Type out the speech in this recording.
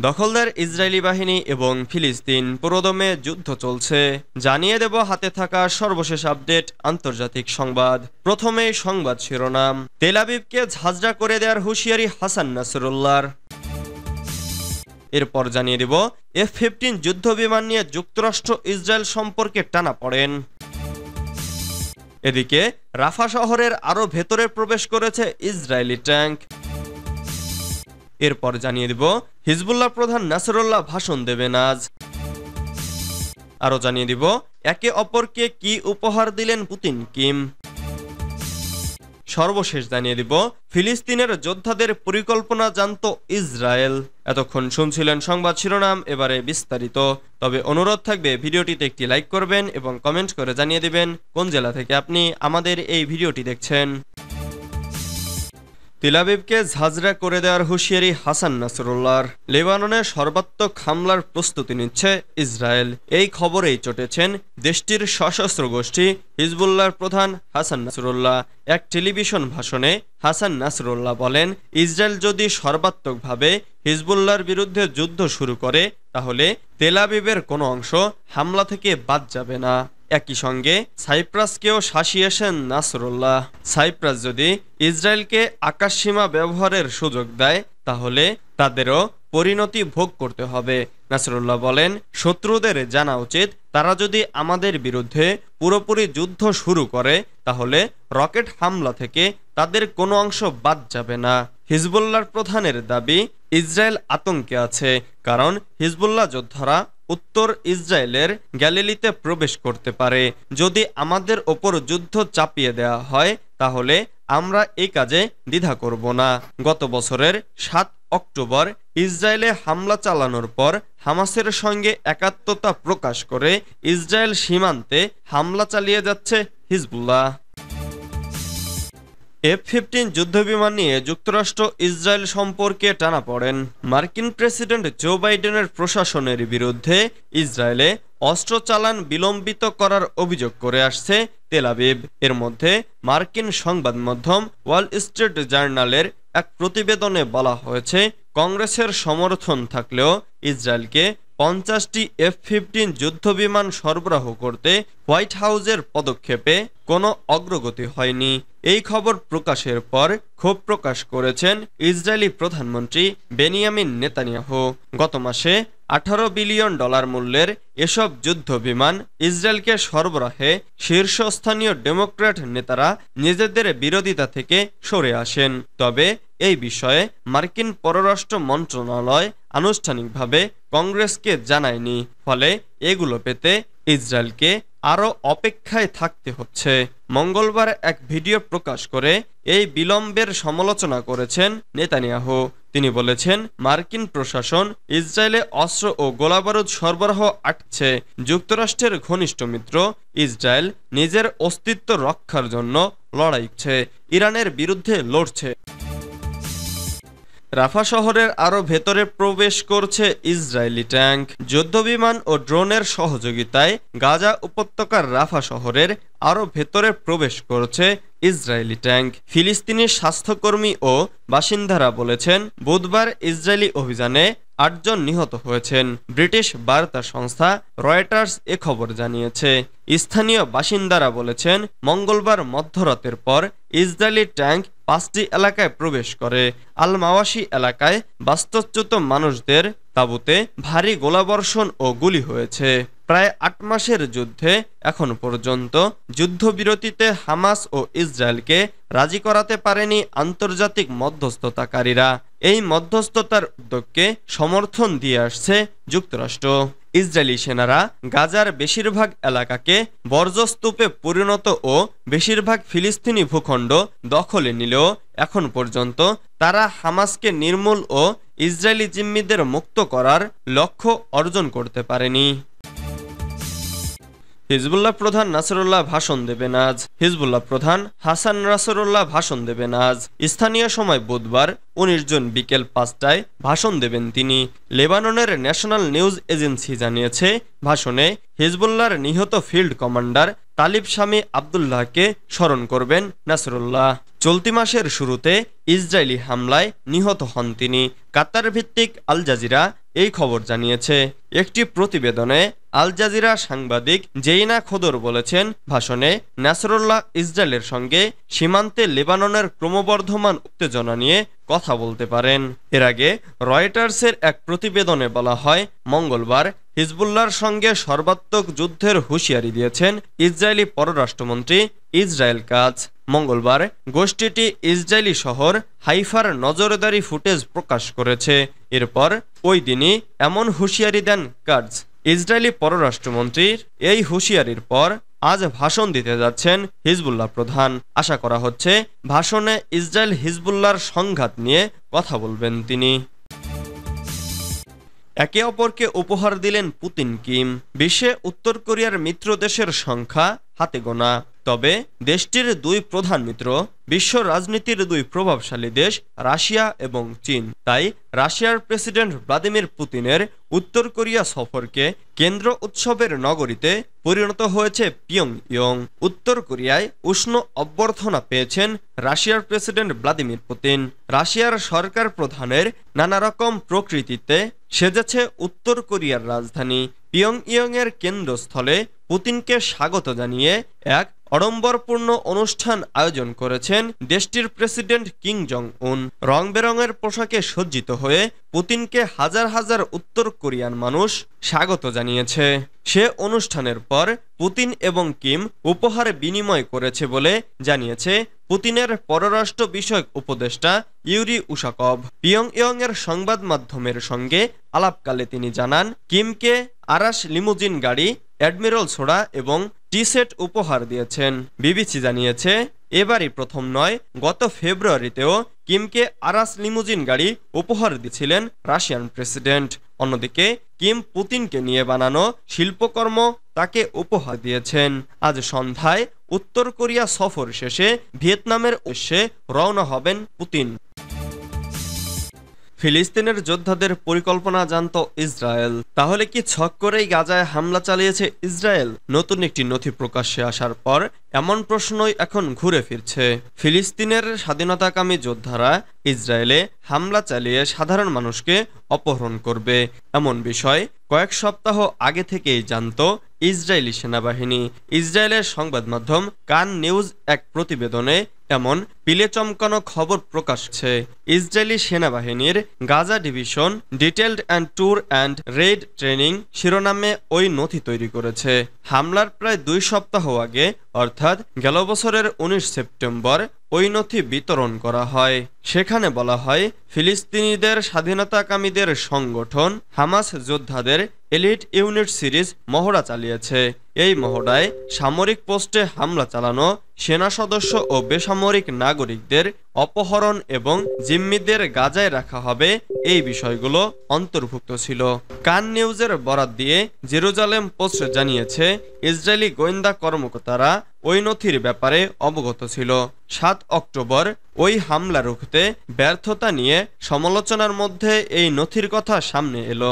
দখলদার ইসরায়েলি বাহিনী এবং ফিলিস্তিন পুরোদমে যুদ্ধ চলছে। জানিয়ে দেব হাতে থাকা সর্বশেষ আপডেট আন্তর্জাতিক সংবাদ। প্রথমেই সংবাদ শিরোনাম। তেল আবিবকে ঝাঁঝরা করে দেওয়ার হুঁশিয়ারি হাসান নাসরুল্লাহর। এরপর জানিয়ে দেব F-15 যুদ্ধ বিমান নিয়ে যুক্তরাষ্ট্র ইসরায়েল সম্পর্কে টানাপড়েন। এদিকে রাফা শহরের আরো ভেতরে প্রবেশ করেছে ইসরায়েলি ট্যাঙ্ক। এরপর জানিয়ে দেব হিজবুল্লাহ প্রধান নাসরুল্লাহ ভাষণ দেবেন আজ। আরো জানিয়ে দিব একে অপরকে কি উপহার দিলেন পুতিন কিম। সর্বশেষ জানিয়ে দিব ফিলিস্তিনের যোদ্ধাদের পরিকল্পনা জানত ইসরায়েল। এতক্ষণ শুনছিলেন সংবাদ শিরোনাম, এবারে বিস্তারিত। তবে অনুরোধ থাকবে ভিডিওটিতে একটি লাইক করবেন এবং কমেন্ট করে জানিয়ে দিবেন কোন জেলা থেকে আপনি আমাদের এই ভিডিওটি দেখছেন। তেল আবিবকে ঝাঁঝরা করে দেওয়ার হুঁশিয়ারি হাসান নাসরুল্লাহর। লেবাননে সর্বাত্মক হামলার প্রস্তুতি নিচ্ছে ইসরায়েল। এই খবরেই চটেছেন দেশটির সশস্ত্র গোষ্ঠী হিজবুল্লাহর প্রধান হাসান নাসরুল্লাহ। এক টেলিভিশন ভাষণে হাসান নাসরুল্লাহ বলেন, ইসরায়েল যদি সর্বাত্মকভাবে হিজবুল্লাহর বিরুদ্ধে যুদ্ধ শুরু করে তাহলে তেল আবিবের কোনো অংশ হামলা থেকে বাদ যাবে না। একই সঙ্গে সাইপ্রাসকেও শাসিয়েছেন নাসরুল্লাহ। সাইপ্রাস যদি ইসরায়েলকে আকাশসীমা ব্যবহারের সুযোগ দেয় তাহলে তাদেরও পরিণতি ভোগ করতে হবে। নাসরুল্লাহ বলেন, শত্রুদের জানা উচিত তারা যদি আমাদের বিরুদ্ধে পুরোপুরি যুদ্ধ শুরু করে তাহলে রকেট হামলা থেকে তাদের কোনো অংশ বাদ যাবে না। হিজবুল্লাহর প্রধানের দাবি, ইসরায়েল আতঙ্কে আছে কারণ হিজবুল্লাহ যোদ্ধারা উত্তর ইসরায়েলের গ্যালিলিতে প্রবেশ করতে পারে। যদি আমাদের ওপর যুদ্ধ চাপিয়ে দেওয়া হয় তাহলে আমরা এই কাজে দ্বিধা করব না। গত বছরের 7 অক্টোবর ইসরায়েলে হামলা চালানোর পর হামাসের সঙ্গে একাত্মতা প্রকাশ করে ইসরায়েল সীমান্তে হামলা চালিয়ে যাচ্ছে হিজবুল্লাহ। F-15 যুদ্ধবিমান নিয়ে যুক্তরাষ্ট্র ইসরায়েল সম্পর্কে টানাপড়েন। মার্কিন প্রেসিডেন্ট জো বাইডেনের প্রশাসনের বিরুদ্ধে ইসরায়েলে অস্ত্র চালান বিলম্বিত করার অভিযোগ করে আসছে তেল আবিব। এর মধ্যে মার্কিন সংবাদ মাধ্যম ওয়াল স্ট্রিট জার্নালের এক প্রতিবেদনে বলা হয়েছে, কংগ্রেসের সমর্থন থাকলেও ইসরায়েলকে 50টি F-15 যুদ্ধবিমান সরবরাহ করতে হোয়াইট হাউসের পদক্ষেপে কোনো অগ্রগতি হয়নি। এই খবর প্রকাশের পর ক্ষোভ প্রকাশ করেছেন ইসরায়েলি প্রধানমন্ত্রী বেনিয়ামিন নেতানিয়াহু। গত মাসে $18 বিলিয়ন মূল্যের এসব যুদ্ধ বিমান ইসরায়েলকে সরবরাহে শীর্ষস্থানীয় ডেমোক্র্যাট নেতারা নিজেদের বিরোধিতা থেকে সরে আসেন। তবে এই বিষয়ে মার্কিন পররাষ্ট্র মন্ত্রণালয় আনুষ্ঠানিকভাবে কংগ্রেসকে জানায়নি। ফলে এগুলো পেতে ইসরায়েলকে আরও অপেক্ষায় থাকতে হচ্ছে। মঙ্গলবার এক ভিডিও প্রকাশ করে এই বিলম্বের সমালোচনা করেছেন নেতানিয়াহু। তিনি বলেছেন, মার্কিন প্রশাসন ইসরায়েলে অস্ত্র ও গোলাবারুদ সরবরাহ আটছে। যুক্তরাষ্ট্রের ঘনিষ্ঠ মিত্র ইসরায়েল নিজের অস্তিত্ব রক্ষার জন্য লড়াইছে, ইরানের বিরুদ্ধে লড়ছে। রাফা শহরের আরো ভেতরে প্রবেশ করছে ইসরায়েলি ট্যাঙ্ক। যুদ্ধবিমান ও ড্রোনের সহযোগিতায় গাজা উপত্যকার রাফা শহরের আরো ভেতরে প্রবেশ করছে ইসরায়েলি ট্যাঙ্ক। ফিলিস্তিনি স্বাস্থ্যকর্মী ও বাসিন্দারা বলেছেন, বুধবার ইসরায়েলি অভিযানে 8 জন নিহত হয়েছেন। ব্রিটিশ বার্তা সংস্থা রয়টার্স এ খবর জানিয়েছে। স্থানীয় বাসিন্দারা বলেছেন, মঙ্গলবার মধ্যরাতের পর ইসরায়েলি ট্যাঙ্ক 5টি এলাকায় প্রবেশ করে। আল মাওয়াশি এলাকায় বাস্তুচ্যুত মানুষদের তাঁবুতে ভারী গোলাবর্ষণ ও গুলি হয়েছে। প্রায় 8 মাসের যুদ্ধে এখন পর্যন্ত যুদ্ধবিরতিতে হামাস ও ইসরায়েলকে রাজি করাতে পারেনি আন্তর্জাতিক মধ্যস্থতাকারীরা। এই মধ্যস্থতার উদ্যোগকে সমর্থন দিয়ে আসছে যুক্তরাষ্ট্র। ইসরায়েলি সেনারা গাজার বেশিরভাগ এলাকাকে বর্জ্যস্তূপে পরিণত ও বেশিরভাগ ফিলিস্তিনি ভূখণ্ড দখলে নিলেও এখন পর্যন্ত তারা হামাসকে নির্মূল ও ইসরায়েলি জিম্মিদের মুক্ত করার লক্ষ্য অর্জন করতে পারেনি। হিজবুল্লাহ প্রধান নাসরুল্লাহ ভাষণ দেবেন আজ। হিজবুল্লাহ প্রধান হাসান নাসরুল্লাহ ভাষণ দেবেন আজ। স্থানীয় সময় বুধবার 19 জুন বিকেল 5টায় ভাষণ দেবেন তিনি। লেবাননের ন্যাশনাল নিউজ এজেন্সি জানিয়েছে, ভাষণে হিজবুল্লাহর নিহত ফিল্ড কমান্ডার তালিব শামী আবদুল্লাহকে স্মরণ করবেন নাসরুল্লাহ। চলতি মাসের শুরুতে ইসরায়েলি হামলায় নিহত হন তিনি। কাতার ভিত্তিক আল জাজিরা এই খবর জানিয়েছে। একটি প্রতিবেদনে আল জাজিরা সাংবাদিক জেইনা খোদর বলেছেন, ভাষণে নাসরুল্লাহ ইসরায়েলের সঙ্গে সীমান্তে লেবাননের ক্রমবর্ধমান উত্তেজনা নিয়ে কথা বলতে পারেন। এর আগে রয়টার্সের এক প্রতিবেদনে বলা হয়, মঙ্গলবার হিজবুল্লাহর সঙ্গে সর্বাত্মক যুদ্ধের হুঁশিয়ারি দিয়েছেন ইসরায়েলি পররাষ্ট্রমন্ত্রী ইসরায়েল কাজ। মঙ্গলবার গোষ্ঠীটি ইসরায়েলি শহর হাইফার নজরদারি ফুটেজ প্রকাশ করেছে। এরপর ওই দিনই এমন হুঁশিয়ারি দেন কাজ। ইসরায়েলি পররাষ্ট্রমন্ত্রীর এই হুঁশিয়ারির পর আজ ভাষণ দিতে যাচ্ছেন হিজবুল্লাহ প্রধান। আশা করা হচ্ছে ভাষণে ইসরায়েল হিজবুল্লাহর সংঘাত নিয়ে কথা বলবেন তিনি। একে অপরকে উপহার দিলেন পুতিন কিম। বিশ্বে উত্তর কোরিয়ার মিত্র দেশের সংখ্যা হাতে গোনা। তবে দেশটির দুই প্রধান মিত্র বিশ্ব রাজনীতির দুই প্রভাবশালী দেশ রাশিয়া এবং চীন। তাই রাশিয়ার প্রেসিডেন্ট ভ্লাদিমির পুতিনের উত্তর কোরিয়া সফরকে কেন্দ্র উৎসবের নগরীতে পরিণত হয়েছে পিয়ংইয়ং। উত্তর কোরিয়ায় উষ্ণ অভ্যর্থনা পেয়েছেন রাশিয়ার প্রেসিডেন্ট ভ্লাদিমির পুতিন। রাশিয়ার সরকার প্রধানের নানা রকম প্রকৃতিতে সেজেছে উত্তর কোরিয়ার রাজধানী। পিয়ংইয়ংয়ের কেন্দ্রস্থলে পুতিনকে স্বাগত জানিয়ে এক আড়ম্বরপূর্ণ অনুষ্ঠান আয়োজন করেছেন দেশটির প্রেসিডেন্ট কিম জং উন। রং বেরঙের পোশাকে সজ্জিত হয়ে পুতিনকে হাজার হাজার উত্তর কোরিয়ান মানুষ স্বাগত জানিয়েছে। সে অনুষ্ঠানের পর পুতিন এবং কিম উপহার বিনিময় করেছে বলে জানিয়েছে পুতিনের পররাষ্ট্র বিষয়ক উপদেষ্টা ইউরি উশাকভ। পিয়ংইয়ংয়ের সংবাদ মাধ্যমের সঙ্গে আলাপকালে তিনি জানান, কিমকে আরাস লিমুজিন গাড়ি, অ্যাডমিরাল সোডা এবং টি সেট উপহার দিয়েছেন। বিবিসি জানিয়েছে, এবারই প্রথম নয়, গত ফেব্রুয়ারিতেও কিমকে আরাস লিমুজিন গাড়ি উপহার দিয়েছিলেন রাশিয়ান প্রেসিডেন্ট। অন্যদিকে কিম পুতিনকে নিয়ে বানানো শিল্পকর্ম তাকে উপহার দিয়েছেন। আজ সন্ধ্যায় উত্তর কোরিয়া সফর শেষে ভিয়েতনামের উদ্দেশ্যে রওনা হবেন পুতিন। ফিলিস্তিনের যোদ্ধাদের পরিকল্পনা জানত ইসরায়েল। তাহলে কি ছক করেই গাজায় হামলা চালিয়েছে ইসরায়েল? নতুন একটি নথি প্রকাশ্যে আসার পর এমন প্রশ্নই এখন ঘুরে ফিরছে। ফিলিস্তিনের স্বাধীনতাকামী যোদ্ধারা ইসরায়েলে হামলা চালিয়ে সাধারণ মানুষকে অপহরণ করবে, এমন বিষয় কয়েক সপ্তাহ আগে থেকেই জানত ইসরায়েলি সেনাবাহিনী। ইসরায়েলের সংবাদ মাধ্যম কান নিউজ এক প্রতিবেদনে এমন পিলে চমকানো খবর প্রকাশছে। ইসরায়েলি সেনাবাহিনীর Gaza division detailed and tour and red training শিরোনামে ওই নথি তৈরি করেছে। হামলার প্রায় 2 সপ্তাহ আগে, অর্থাৎ গেল বছরের 19 সেপ্টেম্বর ওই নথি বিতরণ করা হয়। সেখানে বলা হয়, ফিলিস্তিনিদের স্বাধীনতাকামীদের সংগঠন হামাস যোদ্ধাদের এলিট ইউনিট সিরিজ মহড়া চালিয়েছে। এই মহড়ায় সামরিক পোস্টে হামলা চালানো, সেনা সদস্য ও বেসামরিক নাগরিকদের অপহরণ এবং জিম্মিদের গাজায় রাখা হবে, এই বিষয়গুলো অন্তর্ভুক্ত ছিল। কান নিউজের বরাত দিয়ে জেরুজালেম পোস্ট জানিয়েছে, ইসরায়েলি গোয়েন্দা কর্মকর্তারা ওই নথির ব্যাপারে অবগত ছিল। 7 অক্টোবর ওই হামলা রুখতে ব্যর্থতা নিয়ে সমালোচনার মধ্যে এই নথির কথা সামনে এলো।